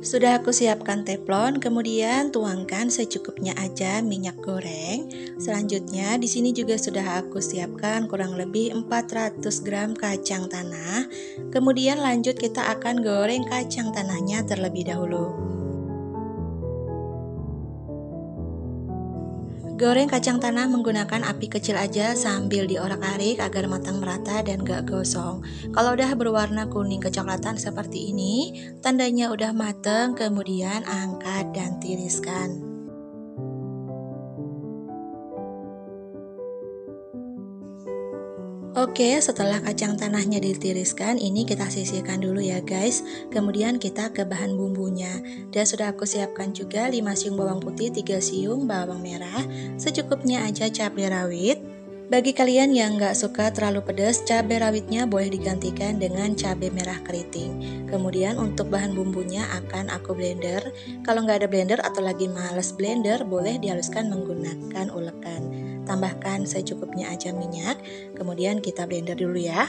Sudah aku siapkan teflon, kemudian tuangkan secukupnya aja minyak goreng. Selanjutnya di sini juga sudah aku siapkan kurang lebih 400 gram kacang tanah. Kemudian lanjut kita akan goreng kacang tanahnya terlebih dahulu. Goreng kacang tanah menggunakan api kecil aja sambil diorak-arik agar matang merata dan gak gosong. Kalau udah berwarna kuning kecoklatan seperti ini, tandanya udah mateng, kemudian angkat dan tiriskan. Oke, setelah kacang tanahnya ditiriskan, ini kita sisihkan dulu ya guys. Kemudian kita ke bahan bumbunya. Dan sudah aku siapkan juga 5 siung bawang putih, 3 siung bawang merah, secukupnya aja cabai rawit. Bagi kalian yang nggak suka terlalu pedas, cabai rawitnya boleh digantikan dengan cabai merah keriting. Kemudian untuk bahan bumbunya akan aku blender. Kalau nggak ada blender atau lagi males blender, boleh dihaluskan menggunakan ulekan. Tambahkan secukupnya aja minyak, kemudian kita blender dulu ya.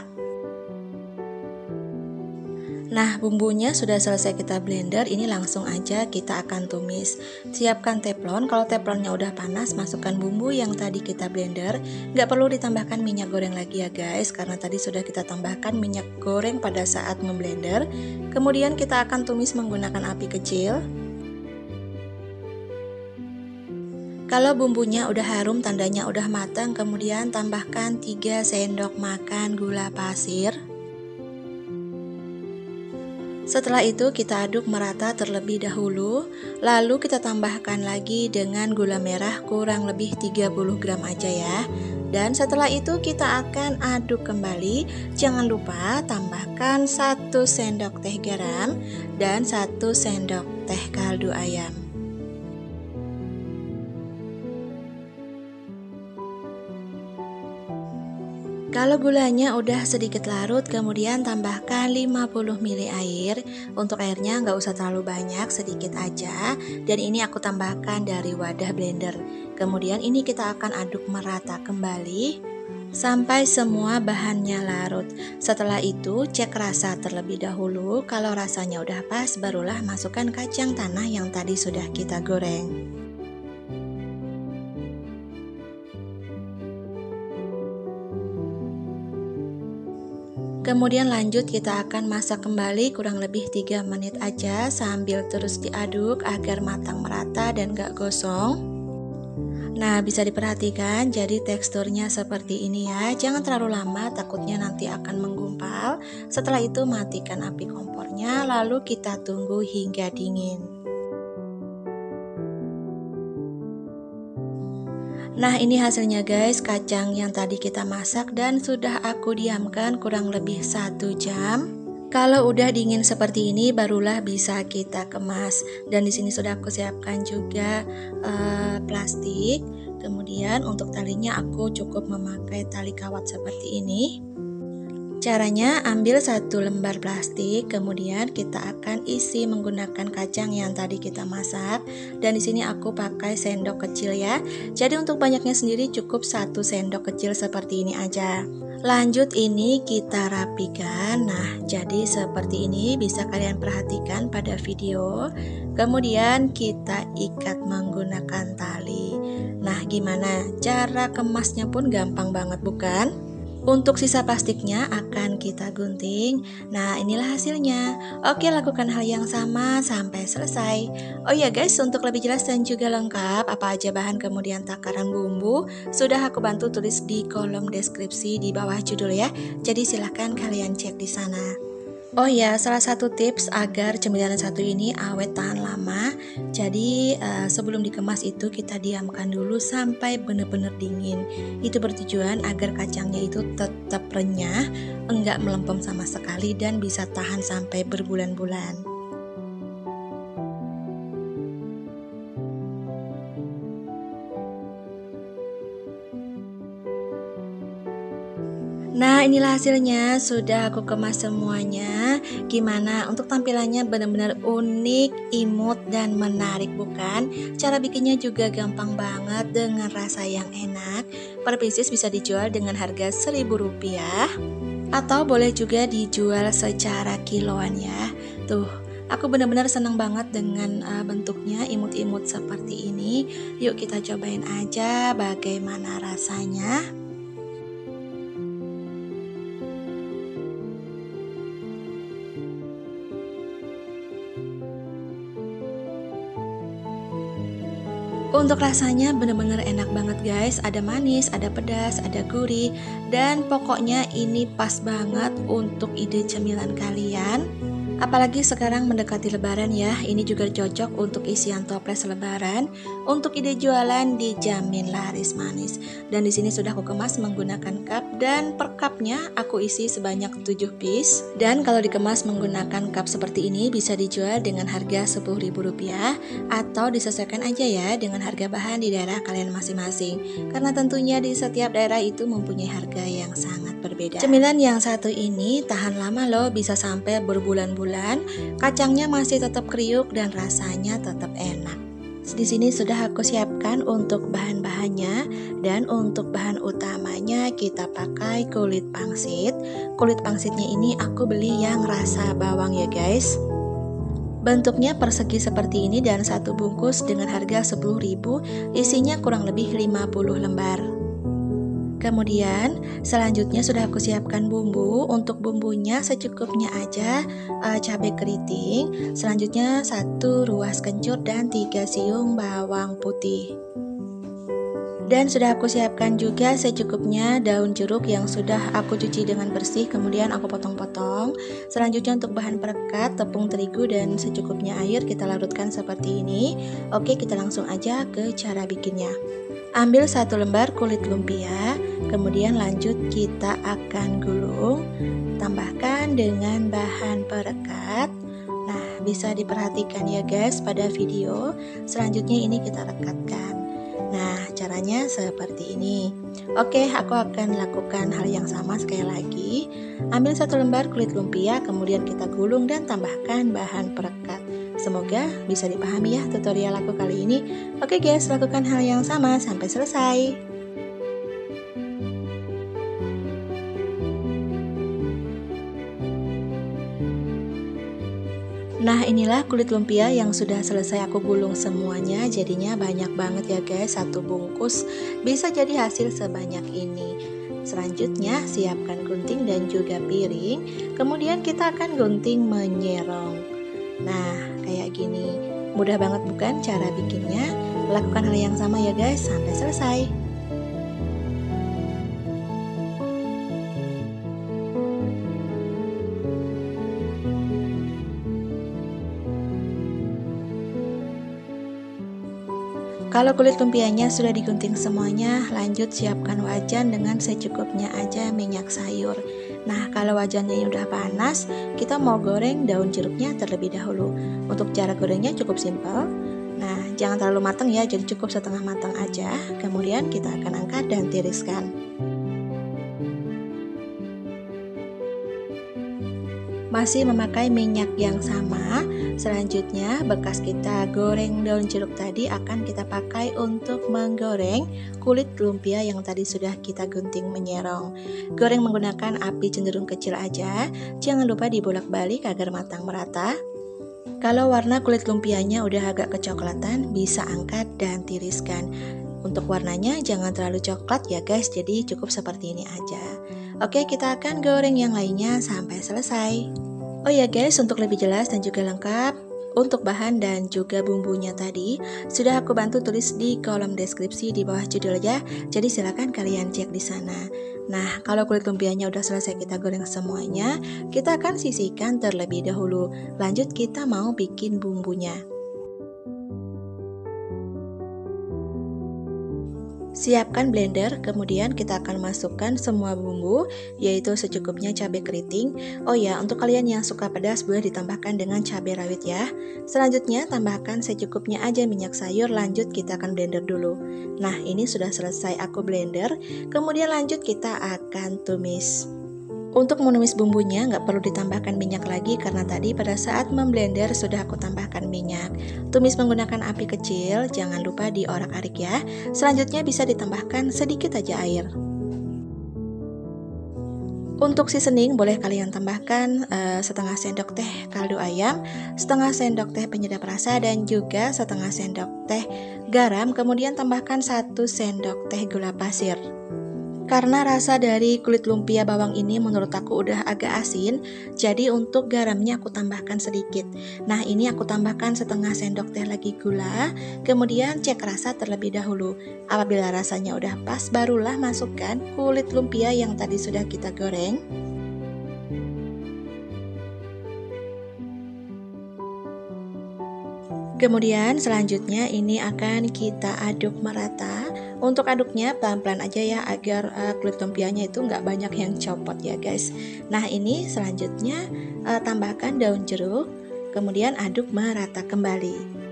Nah, bumbunya sudah selesai kita blender, ini langsung aja kita akan tumis. Siapkan teflon, kalau teflonnya udah panas, masukkan bumbu yang tadi kita blender. Nggak perlu ditambahkan minyak goreng lagi ya guys, karena tadi sudah kita tambahkan minyak goreng pada saat memblender. Kemudian kita akan tumis menggunakan api kecil. Kalau bumbunya udah harum, tandanya udah matang, kemudian tambahkan 3 sendok makan gula pasir. Setelah itu kita aduk merata terlebih dahulu, lalu kita tambahkan lagi dengan gula merah kurang lebih 30 gram aja ya. Dan setelah itu kita akan aduk kembali. Jangan lupa tambahkan 1 sendok teh garam dan 1 sendok teh kaldu ayam. Kalau gulanya udah sedikit larut, kemudian tambahkan 50 ml air. Untuk airnya nggak usah terlalu banyak, sedikit aja. Dan ini aku tambahkan dari wadah blender. Kemudian ini kita akan aduk merata kembali sampai semua bahannya larut. Setelah itu cek rasa terlebih dahulu. Kalau rasanya udah pas, barulah masukkan kacang tanah yang tadi sudah kita goreng. Kemudian lanjut kita akan masak kembali kurang lebih 3 menit aja sambil terus diaduk agar matang merata dan gak gosong. Nah, bisa diperhatikan jadi teksturnya seperti ini ya. Jangan terlalu lama, takutnya nanti akan menggumpal. Setelah itu matikan api kompornya, lalu kita tunggu hingga dingin. Nah, ini hasilnya guys, kacang yang tadi kita masak dan sudah aku diamkan kurang lebih 1 jam. Kalau udah dingin seperti ini barulah bisa kita kemas. Dan di sini sudah aku siapkan juga plastik. Kemudian untuk talinya aku cukup memakai tali kawat seperti ini. Caranya, ambil 1 lembar plastik, kemudian kita akan isi menggunakan kacang yang tadi kita masak. Dan di sini aku pakai sendok kecil ya. Jadi untuk banyaknya sendiri cukup 1 sendok kecil seperti ini aja. Lanjut ini kita rapikan. Nah, jadi seperti ini bisa kalian perhatikan pada video. Kemudian kita ikat menggunakan tali. Nah, gimana? Cara kemasnya pun gampang banget bukan? Untuk sisa plastiknya akan kita gunting. Nah, inilah hasilnya. Oke, lakukan hal yang sama sampai selesai. Oh ya guys, untuk lebih jelas dan juga lengkap apa aja bahan kemudian takaran bumbu, sudah aku bantu tulis di kolom deskripsi di bawah judul ya. Jadi silahkan kalian cek di sana. Oh ya, salah satu tips agar cemilan satu ini awet tahan lama. Jadi sebelum dikemas itu kita diamkan dulu sampai benar-benar dingin. Itu bertujuan agar kacangnya itu tetap renyah, enggak melempem sama sekali dan bisa tahan sampai berbulan-bulan. Nah, inilah hasilnya, sudah aku kemas semuanya. Gimana? Untuk tampilannya benar-benar unik, imut, dan menarik bukan? Cara bikinnya juga gampang banget dengan rasa yang enak. Per pieces bisa dijual dengan harga Rp1.000 atau boleh juga dijual secara kiloan ya. Tuh, Aku benar-benar senang banget dengan bentuknya imut-imut seperti ini. Yuk kita cobain aja bagaimana rasanya. Untuk rasanya bener-bener enak banget guys, ada manis, ada pedas, ada gurih, dan pokoknya ini pas banget untuk ide cemilan kalian. Apalagi sekarang mendekati lebaran ya, ini juga cocok untuk isian toples lebaran. Untuk ide jualan dijamin laris manis. Dan di sini sudah aku kemas menggunakan cup, dan per cupnya aku isi sebanyak 7 piece. Dan kalau dikemas menggunakan cup seperti ini bisa dijual dengan harga Rp10.000 atau disesuaikan aja ya dengan harga bahan di daerah kalian masing-masing. Karena tentunya di setiap daerah itu mempunyai harga yang sangat berbeda. Cemilan yang satu ini tahan lama loh, bisa sampai berbulan-bulan. Kacangnya masih tetap kriuk dan rasanya tetap enak. Di sini sudah aku siapkan untuk bahan-bahannya, dan untuk bahan utamanya kita pakai kulit pangsit. Kulit pangsitnya ini aku beli yang rasa bawang ya guys. Bentuknya persegi seperti ini dan satu bungkus dengan harga Rp10.000, isinya kurang lebih 50 lembar. Kemudian selanjutnya sudah aku siapkan bumbu. Untuk bumbunya secukupnya aja, cabai keriting, selanjutnya 1 ruas kencur dan 3 siung bawang putih. Dan sudah aku siapkan juga secukupnya daun jeruk yang sudah aku cuci dengan bersih, kemudian aku potong-potong. Selanjutnya untuk bahan perekat, tepung terigu dan secukupnya air kita larutkan seperti ini. Oke, kita langsung aja ke cara bikinnya. Ambil 1 lembar kulit lumpia, kemudian lanjut kita akan gulung, tambahkan dengan bahan perekat. Nah, bisa diperhatikan ya guys pada video. Selanjutnya ini kita rekatkan. Nah, caranya seperti ini. Oke, aku akan lakukan hal yang sama sekali lagi. Ambil 1 lembar kulit lumpia, kemudian kita gulung dan tambahkan bahan perekat. Semoga bisa dipahami ya tutorial aku kali ini. Oke guys, lakukan hal yang sama sampai selesai. Nah, inilah kulit lumpia yang sudah selesai aku gulung semuanya. Jadinya banyak banget ya guys, 1 bungkus bisa jadi hasil sebanyak ini. Selanjutnya siapkan gunting dan juga piring. Kemudian kita akan gunting menyerong. Nah, kayak gini. Mudah banget bukan cara bikinnya? Lakukan hal yang sama ya guys sampai selesai. Kalau kulit lumpianya sudah digunting semuanya, lanjut siapkan wajan dengan secukupnya aja minyak sayur. Nah, kalau wajannya ini udah panas, kita mau goreng daun jeruknya terlebih dahulu. Untuk cara gorengnya cukup simpel. Nah, jangan terlalu matang ya, jadi cukup setengah matang aja. Kemudian kita akan angkat dan tiriskan. Masih memakai minyak yang sama. Selanjutnya bekas kita goreng daun jeruk tadi akan kita pakai untuk menggoreng kulit lumpia yang tadi sudah kita gunting menyerong. Goreng menggunakan api cenderung kecil aja. Jangan lupa dibolak-balik agar matang merata. Kalau warna kulit lumpianya udah agak kecoklatan, bisa angkat dan tiriskan. Untuk warnanya jangan terlalu coklat ya guys, jadi cukup seperti ini aja. Oke, kita akan goreng yang lainnya sampai selesai. Oh ya guys, untuk lebih jelas dan juga lengkap, untuk bahan dan juga bumbunya tadi sudah aku bantu tulis di kolom deskripsi di bawah judulnya, jadi silahkan kalian cek di sana. Nah, kalau kulit lumpianya udah selesai kita goreng semuanya, kita akan sisihkan terlebih dahulu. Lanjut kita mau bikin bumbunya. Siapkan blender, kemudian kita akan masukkan semua bumbu, yaitu secukupnya cabai keriting. Oh ya, untuk kalian yang suka pedas boleh ditambahkan dengan cabai rawit ya. Selanjutnya tambahkan secukupnya aja minyak sayur, lanjut kita akan blender dulu. Nah, ini sudah selesai aku blender, kemudian lanjut kita akan tumis. Untuk menumis bumbunya nggak perlu ditambahkan minyak lagi karena tadi pada saat memblender sudah aku tambahkan minyak. Tumis menggunakan api kecil, jangan lupa diorak-arik ya. Selanjutnya bisa ditambahkan sedikit aja air. Untuk seasoning boleh kalian tambahkan setengah sendok teh kaldu ayam, setengah sendok teh penyedap rasa, dan juga setengah sendok teh garam. Kemudian tambahkan 1 sendok teh gula pasir. Karena rasa dari kulit lumpia bawang ini menurut aku udah agak asin, jadi untuk garamnya aku tambahkan sedikit. Nah, ini aku tambahkan setengah sendok teh lagi gula, kemudian cek rasa terlebih dahulu. Apabila rasanya udah pas, barulah masukkan kulit lumpia yang tadi sudah kita goreng. Kemudian selanjutnya ini akan kita aduk merata. Untuk aduknya pelan-pelan aja ya, agar kulit lumpianya itu nggak banyak yang copot ya guys. Nah, ini selanjutnya tambahkan daun jeruk, kemudian aduk merata kembali.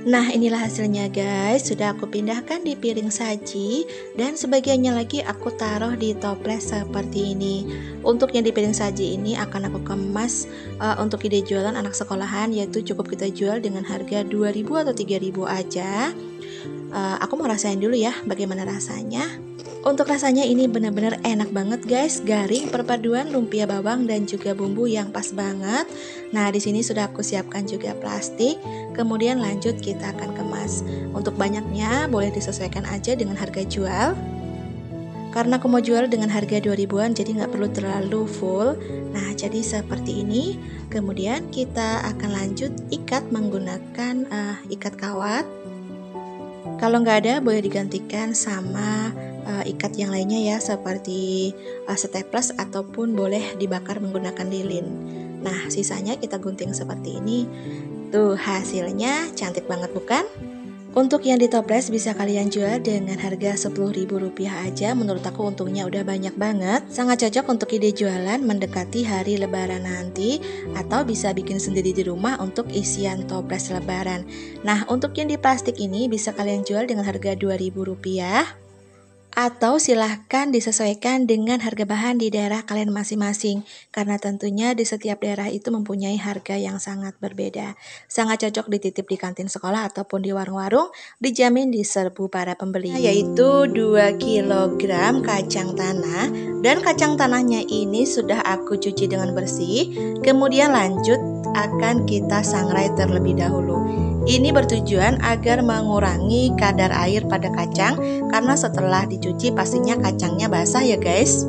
Nah, inilah hasilnya guys. Sudah aku pindahkan di piring saji, dan sebagiannya lagi aku taruh di toples seperti ini. Untuk yang di piring saji ini akan aku kemas untuk ide jualan anak sekolahan, yaitu cukup kita jual dengan harga 2.000 atau 3.000 aja. Aku mau rasain dulu ya bagaimana rasanya. Untuk rasanya ini benar-benar enak banget guys, garing, perpaduan lumpia bawang dan juga bumbu yang pas banget. Nah, di sini sudah aku siapkan juga plastik. Kemudian lanjut kita akan kemas. Untuk banyaknya boleh disesuaikan aja dengan harga jual. Karena aku mau jual dengan harga 2.000-an, jadi nggak perlu terlalu full. Nah, jadi seperti ini. Kemudian kita akan lanjut ikat menggunakan ikat kawat. Kalau nggak ada boleh digantikan sama ikat yang lainnya ya, seperti staples ataupun boleh dibakar menggunakan lilin. Nah, sisanya kita gunting seperti ini. Tuh, hasilnya cantik banget bukan? Untuk yang di toples bisa kalian jual dengan harga Rp10.000 aja. Menurut aku untungnya udah banyak banget. Sangat cocok untuk ide jualan mendekati hari lebaran nanti, atau bisa bikin sendiri di rumah untuk isian toples lebaran. Nah, untuk yang di plastik ini bisa kalian jual dengan harga Rp2.000, atau silahkan disesuaikan dengan harga bahan di daerah kalian masing-masing, karena tentunya di setiap daerah itu mempunyai harga yang sangat berbeda. Sangat cocok dititip di kantin sekolah ataupun di warung-warung, dijamin diserbu para pembeli. Yaitu 2 kg kacang tanah, dan kacang tanahnya ini sudah aku cuci dengan bersih. Kemudian lanjut akan kita sangrai terlebih dahulu. Ini bertujuan agar mengurangi kadar air pada kacang, karena setelah dicuci pastinya kacangnya basah ya guys.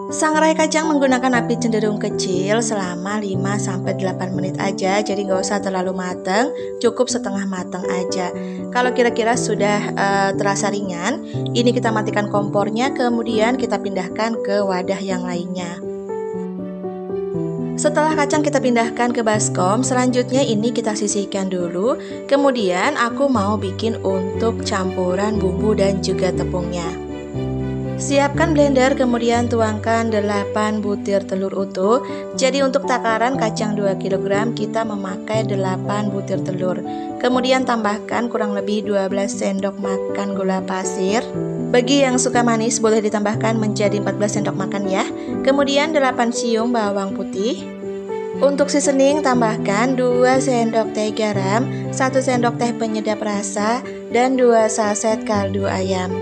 Sangrai kacang menggunakan api cenderung kecil selama 5-8 menit aja, jadi nggak usah terlalu matang, cukup setengah matang aja. Kalau kira-kira sudah terasa ringan, ini kita matikan kompornya, kemudian kita pindahkan ke wadah yang lainnya. Setelah kacang kita pindahkan ke baskom, selanjutnya ini kita sisihkan dulu. Kemudian aku mau bikin untuk campuran bumbu dan juga tepungnya. Siapkan blender, kemudian tuangkan 8 butir telur utuh. Jadi untuk takaran kacang 2 kg kita memakai 8 butir telur. Kemudian tambahkan kurang lebih 12 sendok makan gula pasir. Bagi yang suka manis boleh ditambahkan menjadi 14 sendok makan ya. Kemudian 8 siung bawang putih. Untuk seasoning tambahkan 2 sendok teh garam, 1 sendok teh penyedap rasa, dan 2 saset kaldu ayam.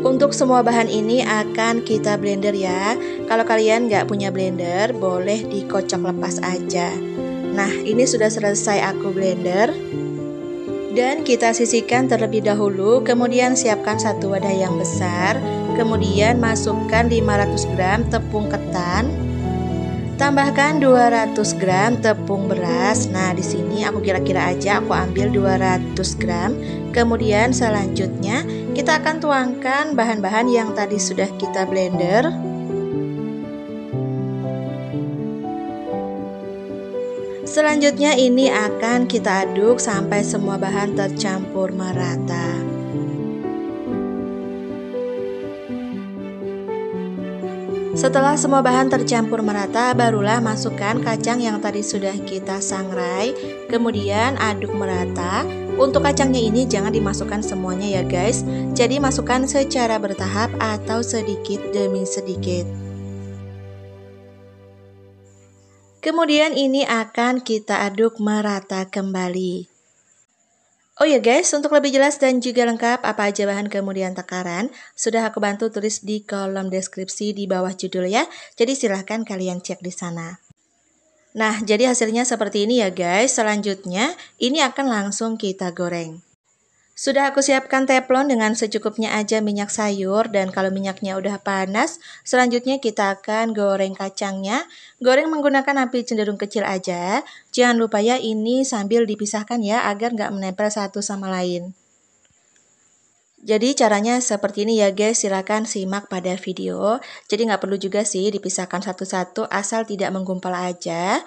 Untuk semua bahan ini akan kita blender ya. Kalau kalian nggak punya blender, boleh dikocok lepas aja. Nah, ini sudah selesai aku blender. Dan kita sisihkan terlebih dahulu, kemudian siapkan satu wadah yang besar. Kemudian masukkan 500 gram tepung ketan. Tambahkan 200 gram tepung beras. Nah, di sini aku kira-kira aja aku ambil 200 gram. Kemudian selanjutnya kita akan tuangkan bahan-bahan yang tadi sudah kita blender. Selanjutnya ini akan kita aduk sampai semua bahan tercampur merata. Setelah semua bahan tercampur merata, barulah masukkan kacang yang tadi sudah kita sangrai. Kemudian aduk merata. Untuk kacangnya ini jangan dimasukkan semuanya ya guys. Jadi masukkan secara bertahap atau sedikit demi sedikit. Kemudian ini akan kita aduk merata kembali. Oh ya guys, untuk lebih jelas dan juga lengkap apa aja bahan kemudian takaran, sudah aku bantu tulis di kolom deskripsi di bawah judul ya. Jadi silahkan kalian cek di sana. Nah, jadi hasilnya seperti ini ya guys. Selanjutnya, ini akan langsung kita goreng. Sudah aku siapkan teflon dengan secukupnya aja minyak sayur, dan kalau minyaknya udah panas, selanjutnya kita akan goreng kacangnya. Goreng menggunakan api cenderung kecil aja. Jangan lupa ya, ini sambil dipisahkan ya agar nggak menempel satu sama lain. Jadi caranya seperti ini ya guys, silakan simak pada video. Jadi nggak perlu juga sih dipisahkan satu-satu, asal tidak menggumpal aja.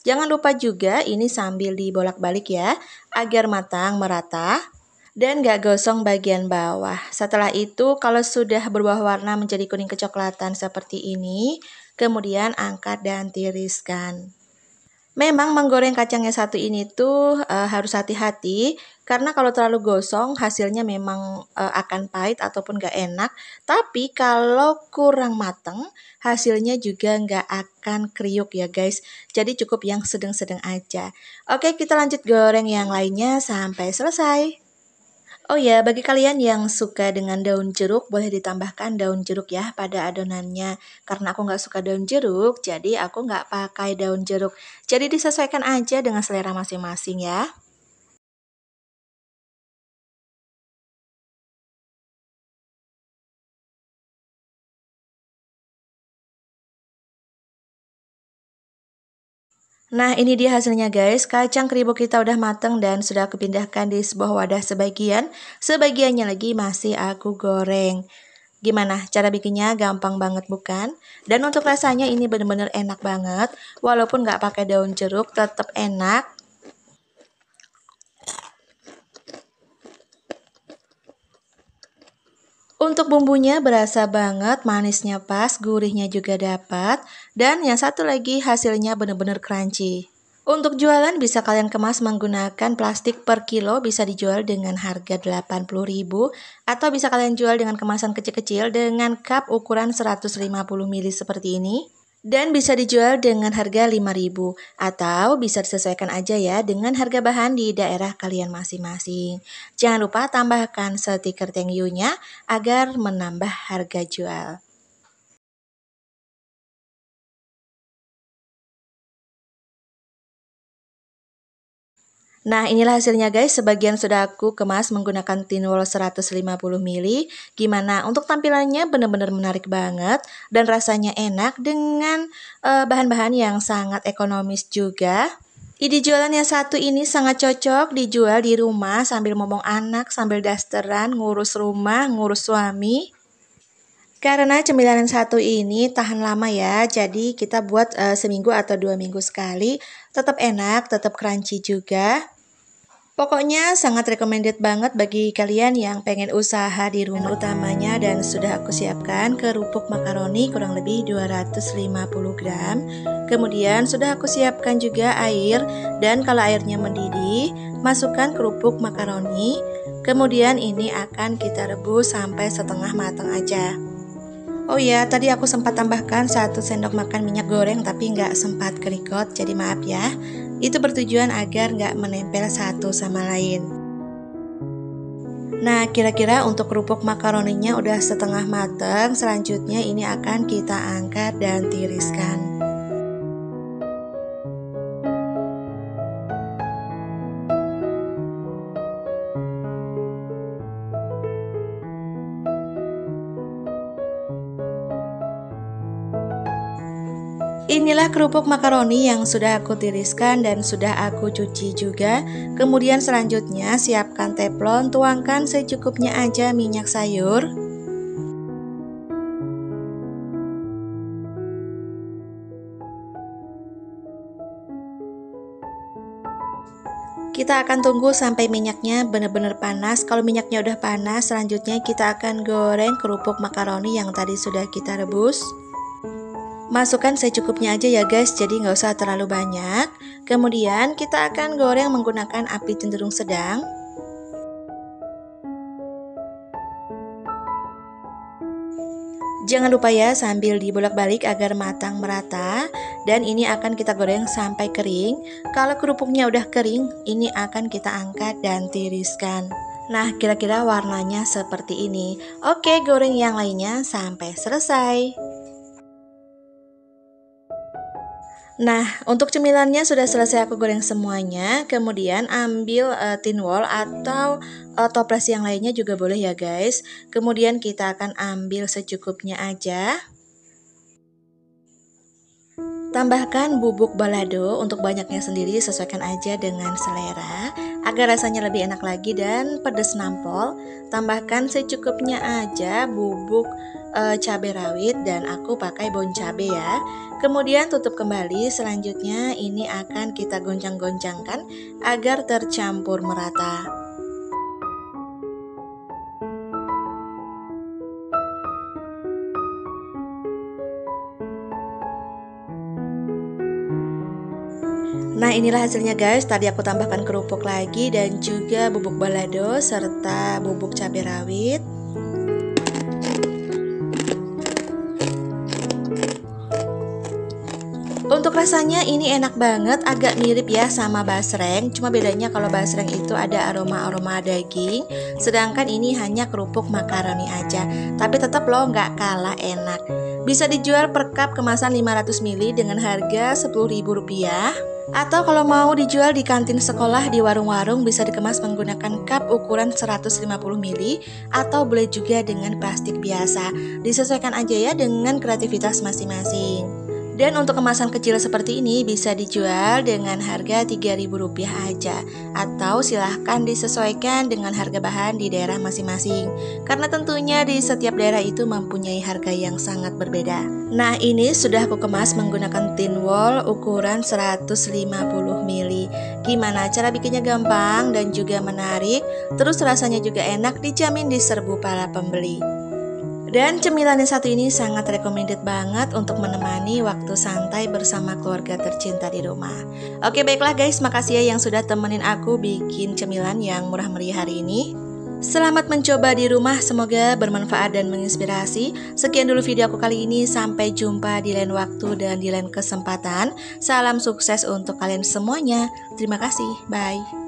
Jangan lupa juga ini sambil dibolak-balik ya, agar matang merata dan gak gosong bagian bawah. Setelah itu kalau sudah berubah warna menjadi kuning kecoklatan seperti ini, kemudian angkat dan tiriskan. Memang menggoreng kacangnya satu ini tuh harus hati-hati, karena kalau terlalu gosong hasilnya memang akan pahit ataupun gak enak. Tapi kalau kurang mateng hasilnya juga gak akan kriuk ya guys. Jadi cukup yang sedang-sedang aja. Oke, kita lanjut goreng yang lainnya sampai selesai. Oh ya, bagi kalian yang suka dengan daun jeruk, boleh ditambahkan daun jeruk ya pada adonannya. Karena aku nggak suka daun jeruk, jadi aku nggak pakai daun jeruk. Jadi disesuaikan aja dengan selera masing-masing ya. Nah, ini dia hasilnya guys. Kacang keripik kita udah mateng dan sudah aku pindahkan di sebuah wadah sebagian. Sebagiannya lagi masih aku goreng. Gimana? Cara bikinnya gampang banget bukan? Dan untuk rasanya ini bener-bener enak banget. Walaupun nggak pakai daun jeruk, tetap enak. Untuk bumbunya berasa banget, manisnya pas, gurihnya juga dapat. Dan yang satu lagi hasilnya bener-bener crunchy. Untuk jualan bisa kalian kemas menggunakan plastik per kilo, bisa dijual dengan harga 80.000, atau bisa kalian jual dengan kemasan kecil-kecil dengan cup ukuran 150 ml seperti ini. Dan bisa dijual dengan harga 5.000, atau bisa disesuaikan aja ya dengan harga bahan di daerah kalian masing-masing. Jangan lupa tambahkan stiker thank you-nya agar menambah harga jual. Nah, inilah hasilnya guys. Sebagian sudah aku kemas menggunakan tin wol 150 ml. Gimana? Untuk tampilannya benar-benar menarik banget dan rasanya enak dengan bahan-bahan yang sangat ekonomis juga. Ide jualan yang satu ini sangat cocok dijual di rumah sambil ngomong anak, sambil dasteran, ngurus rumah, ngurus suami. Karena cemilan yang satu ini tahan lama ya, jadi kita buat seminggu atau 2 minggu sekali. Tetap enak, tetap crunchy juga. Pokoknya sangat recommended banget bagi kalian yang pengen usaha di rumah utamanya. Dan sudah aku siapkan kerupuk makaroni kurang lebih 250 gram. Kemudian sudah aku siapkan juga air, dan kalau airnya mendidih, masukkan kerupuk makaroni. Kemudian ini akan kita rebus sampai setengah matang aja. Oh ya, tadi aku sempat tambahkan 1 sendok makan minyak goreng tapi nggak sempat kerikot, jadi maaf ya. Itu bertujuan agar nggak menempel satu sama lain. Nah, kira-kira untuk kerupuk makaroninya udah setengah matang. Selanjutnya ini akan kita angkat dan tiriskan. Inilah kerupuk makaroni yang sudah aku tiriskan dan sudah aku cuci juga. Kemudian selanjutnya siapkan teflon, tuangkan secukupnya aja minyak sayur. Kita akan tunggu sampai minyaknya benar-benar panas. Kalau minyaknya udah panas, selanjutnya kita akan goreng kerupuk makaroni yang tadi sudah kita rebus. Masukkan secukupnya aja ya guys, jadi nggak usah terlalu banyak. Kemudian kita akan goreng menggunakan api cenderung sedang. Jangan lupa ya sambil dibolak-balik agar matang merata. Dan ini akan kita goreng sampai kering. Kalau kerupuknya udah kering, ini akan kita angkat dan tiriskan. Nah, kira-kira warnanya seperti ini. Oke, goreng yang lainnya sampai selesai. Nah, untuk cemilannya sudah selesai aku goreng semuanya. Kemudian ambil tin wol atau toples yang lainnya juga boleh ya guys. Kemudian kita akan ambil secukupnya aja. Tambahkan bubuk balado, untuk banyaknya sendiri sesuaikan aja dengan selera agar rasanya lebih enak lagi dan pedas nampol. Tambahkan secukupnya aja bubuk cabai rawit dan aku pakai bon cabai ya. Kemudian tutup kembali. Selanjutnya ini akan kita goncang-goncangkan agar tercampur merata. Nah, inilah hasilnya guys. Tadi aku tambahkan kerupuk lagi dan juga bubuk balado serta bubuk cabai rawit. Untuk rasanya ini enak banget, agak mirip ya sama basreng. Cuma bedanya kalau basreng itu ada aroma-aroma daging, sedangkan ini hanya kerupuk makaroni aja. Tapi tetap loh nggak kalah enak. Bisa dijual per cup kemasan 500 ml dengan harga Rp10.000. Atau kalau mau dijual di kantin sekolah, di warung-warung bisa dikemas menggunakan cup ukuran 150 ml atau boleh juga dengan plastik biasa. Disesuaikan aja ya dengan kreativitas masing-masing. Dan untuk kemasan kecil seperti ini bisa dijual dengan harga Rp3.000 aja. Atau silahkan disesuaikan dengan harga bahan di daerah masing-masing. Karena tentunya di setiap daerah itu mempunyai harga yang sangat berbeda. Nah, ini sudah aku kemas menggunakan tin wol ukuran 150 ml. Gimana cara bikinnya? Gampang dan juga menarik. Terus rasanya juga enak, dijamin diserbu para pembeli. Dan cemilan yang satu ini sangat recommended banget untuk menemani waktu santai bersama keluarga tercinta di rumah. Oke, baiklah guys, makasih ya yang sudah temenin aku bikin cemilan yang murah meriah hari ini. Selamat mencoba di rumah, semoga bermanfaat dan menginspirasi. Sekian dulu video aku kali ini, sampai jumpa di lain waktu dan di lain kesempatan. Salam sukses untuk kalian semuanya. Terima kasih, bye.